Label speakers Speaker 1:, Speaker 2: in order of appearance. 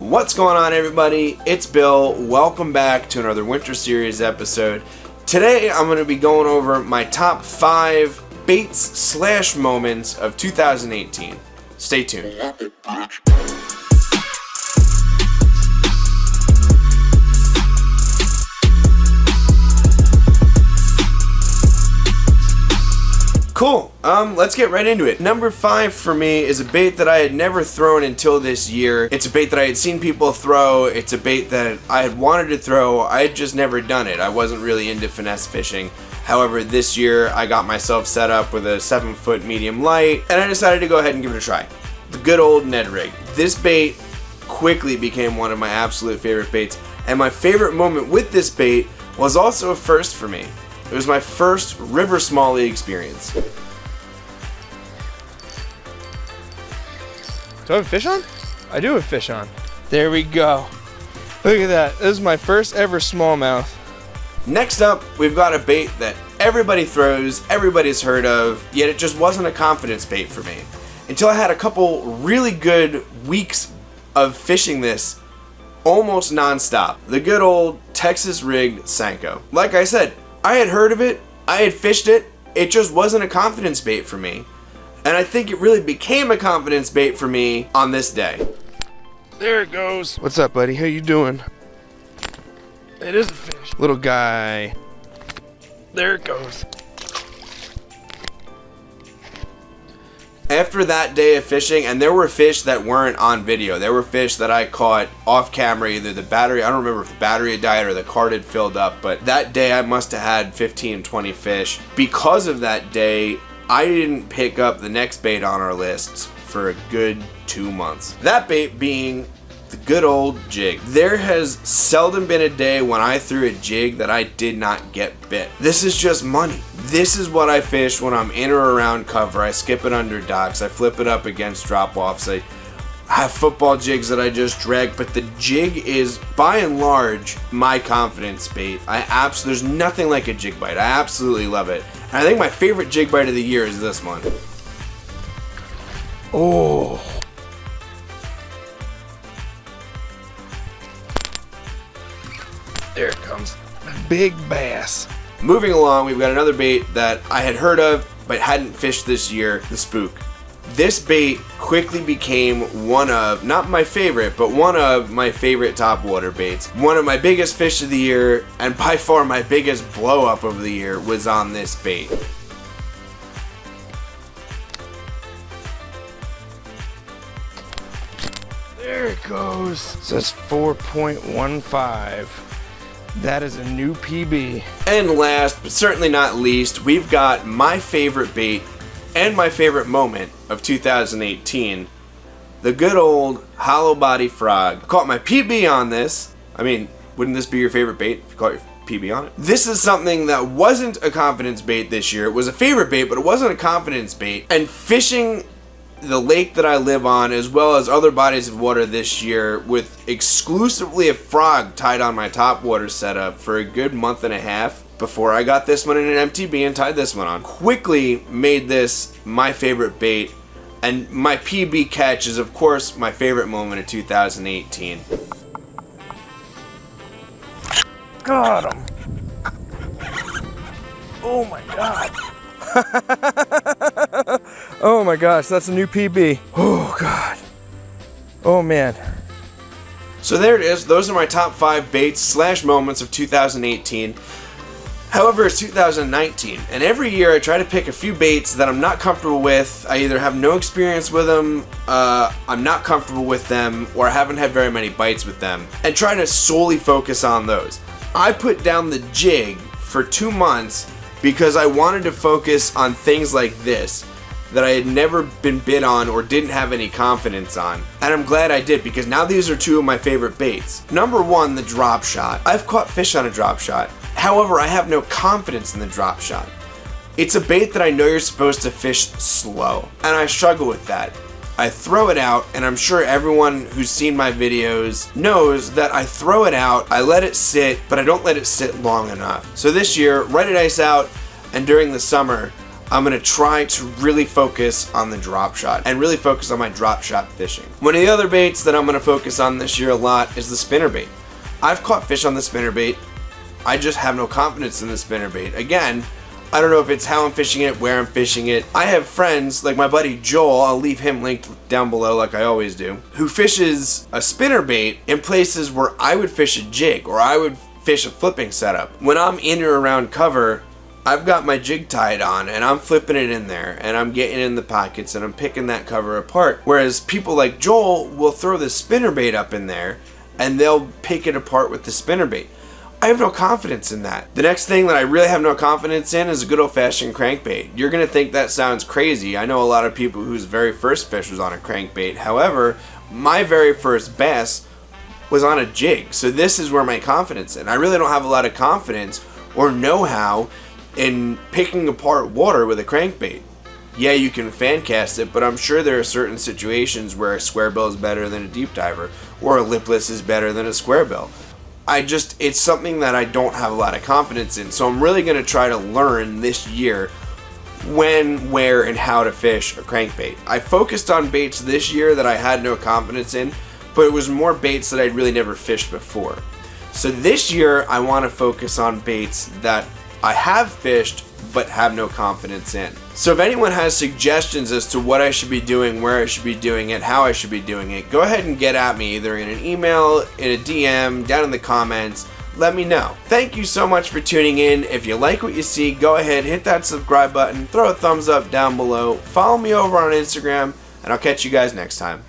Speaker 1: What's going on, everybody? It's Bill. Welcome back to another Winter Series episode. Today I'm going to be going over my top 5 baits / moments of 2018. Stay tuned. Cool, let's get right into it. Number 5 for me is a bait that I had never thrown until this year. It's a bait that I had seen people throw. It's a bait that I had wanted to throw. I had just never done it. I wasn't really into finesse fishing. However, this year I got myself set up with a 7-foot medium light, and I decided to go ahead and give it a try. The good old Ned Rig. This bait quickly became one of my absolute favorite baits, and my favorite moment with this bait was also a first for me. It was my first river smallie experience.
Speaker 2: Do I have a fish on? I do have fish on. There we go. Look at that. This is my first ever smallmouth.
Speaker 1: Next up, we've got a bait that everybody throws, everybody's heard of, yet it just wasn't a confidence bait for me. Until I had a couple really good weeks of fishing this almost non-stop. The good old Texas rigged Senko. Like I said, I had heard of it, I had fished it, it just wasn't a confidence bait for me. And I think it really became a confidence bait for me on this day.
Speaker 2: There it goes. What's up, buddy? How you doing? It is a fish. Little guy. There it goes.
Speaker 1: After that day of fishing, and there were fish that weren't on video. There were fish that I caught off camera, either the battery, I don't remember if the battery had died or the card had filled up, but that day I must have had 15, 20 fish. Because of that day, I didn't pick up the next bait on our list for a good 2 months. That bait being the good old jig. There has seldom been a day when I threw a jig that I did not get bit. This is just money. This is what I fish when I'm in or around cover. I skip it under docks. I flip it up against drop-offs. I have football jigs that I just drag, but the jig is, by and large, my confidence bait. There's nothing like a jig bite. I absolutely love it. And I think my favorite jig bite of the year is this one.
Speaker 2: Oh. There it comes. Big bass.
Speaker 1: Moving along, we've got another bait that I had heard of but hadn't fished this year, the Spook. This bait quickly became one of, not my favorite, but one of my favorite topwater baits. One of my biggest fish of the year, and by far my biggest blow up of the year, was on this bait.
Speaker 2: There it goes. It says 4.15. That is a new PB.
Speaker 1: And last, but certainly not least, we've got my favorite bait and my favorite moment of 2018. The good old hollow body frog. I caught my PB on this. I mean, wouldn't this be your favorite bait if you caught your PB on it? This is something that wasn't a confidence bait this year. It was a favorite bait, but it wasn't a confidence bait. And fishing the lake that I live on, as well as other bodies of water this year, with exclusively a frog tied on my topwater setup for a good month and a half before I got this one in an MTB and tied this one on. Quickly made this my favorite bait, and my PB catch is of course my favorite moment of 2018.
Speaker 2: Got him. Oh my god. Oh my gosh, that's a new PB. Oh god. Oh man.
Speaker 1: So there it is. Those are my top 5 baits / moments of 2018. However, it's 2019, and every year I try to pick a few baits that I'm not comfortable with. I either have no experience with them, I'm not comfortable with them, or I haven't had very many bites with them, and try to solely focus on those. I put down the jig for 2 months because I wanted to focus on things like this that I had never been bit on or didn't have any confidence on. And I'm glad I did, because now these are 2 of my favorite baits. Number 1, the drop shot. I've caught fish on a drop shot. However, I have no confidence in the drop shot. It's a bait that I know you're supposed to fish slow, and I struggle with that. I throw it out, and I'm sure everyone who's seen my videos knows that I throw it out, I let it sit, but I don't let it sit long enough. So this year, right at ice out, and during the summer, I'm going to try to really focus on the drop shot and really focus on my drop shot fishing. One of the other baits that I'm going to focus on this year a lot is the spinnerbait. I've caught fish on the spinnerbait. I just have no confidence in the spinnerbait. Again, I don't know if it's how I'm fishing it, where I'm fishing it. I have friends, like my buddy Joel, I'll leave him linked down below like I always do, who fishes a spinnerbait in places where I would fish a jig or I would fish a flipping setup. When I'm in or around cover, I've got my jig tied on and I'm flipping it in there and I'm getting in the pockets and I'm picking that cover apart. Whereas people like Joel will throw the spinnerbait up in there and they'll pick it apart with the spinnerbait. I have no confidence in that. The next thing that I really have no confidence in is a good old-fashioned crankbait. You're going to think that sounds crazy. I know a lot of people whose very first fish was on a crankbait. However, my very first bass was on a jig. So this is where my confidence is. I really don't have a lot of confidence or know-how in picking apart water with a crankbait. Yeah, you can fan cast it, but I'm sure there are certain situations where a square bill is better than a deep diver, or a lipless is better than a square bill. It's something that I don't have a lot of confidence in, so I'm really going to try to learn this year when, where, and how to fish a crankbait. I focused on baits this year that I had no confidence in, but it was more baits that I'd really never fished before. So this year, I want to focus on baits that I have fished but have no confidence in. So if anyone has suggestions as to what I should be doing, where I should be doing it, how I should be doing it, go ahead and get at me either in an email, in a DM, down in the comments. Let me know. Thank you so much for tuning in. If you like what you see, go ahead, hit that subscribe button, throw a thumbs up down below, follow me over on Instagram, and I'll catch you guys next time.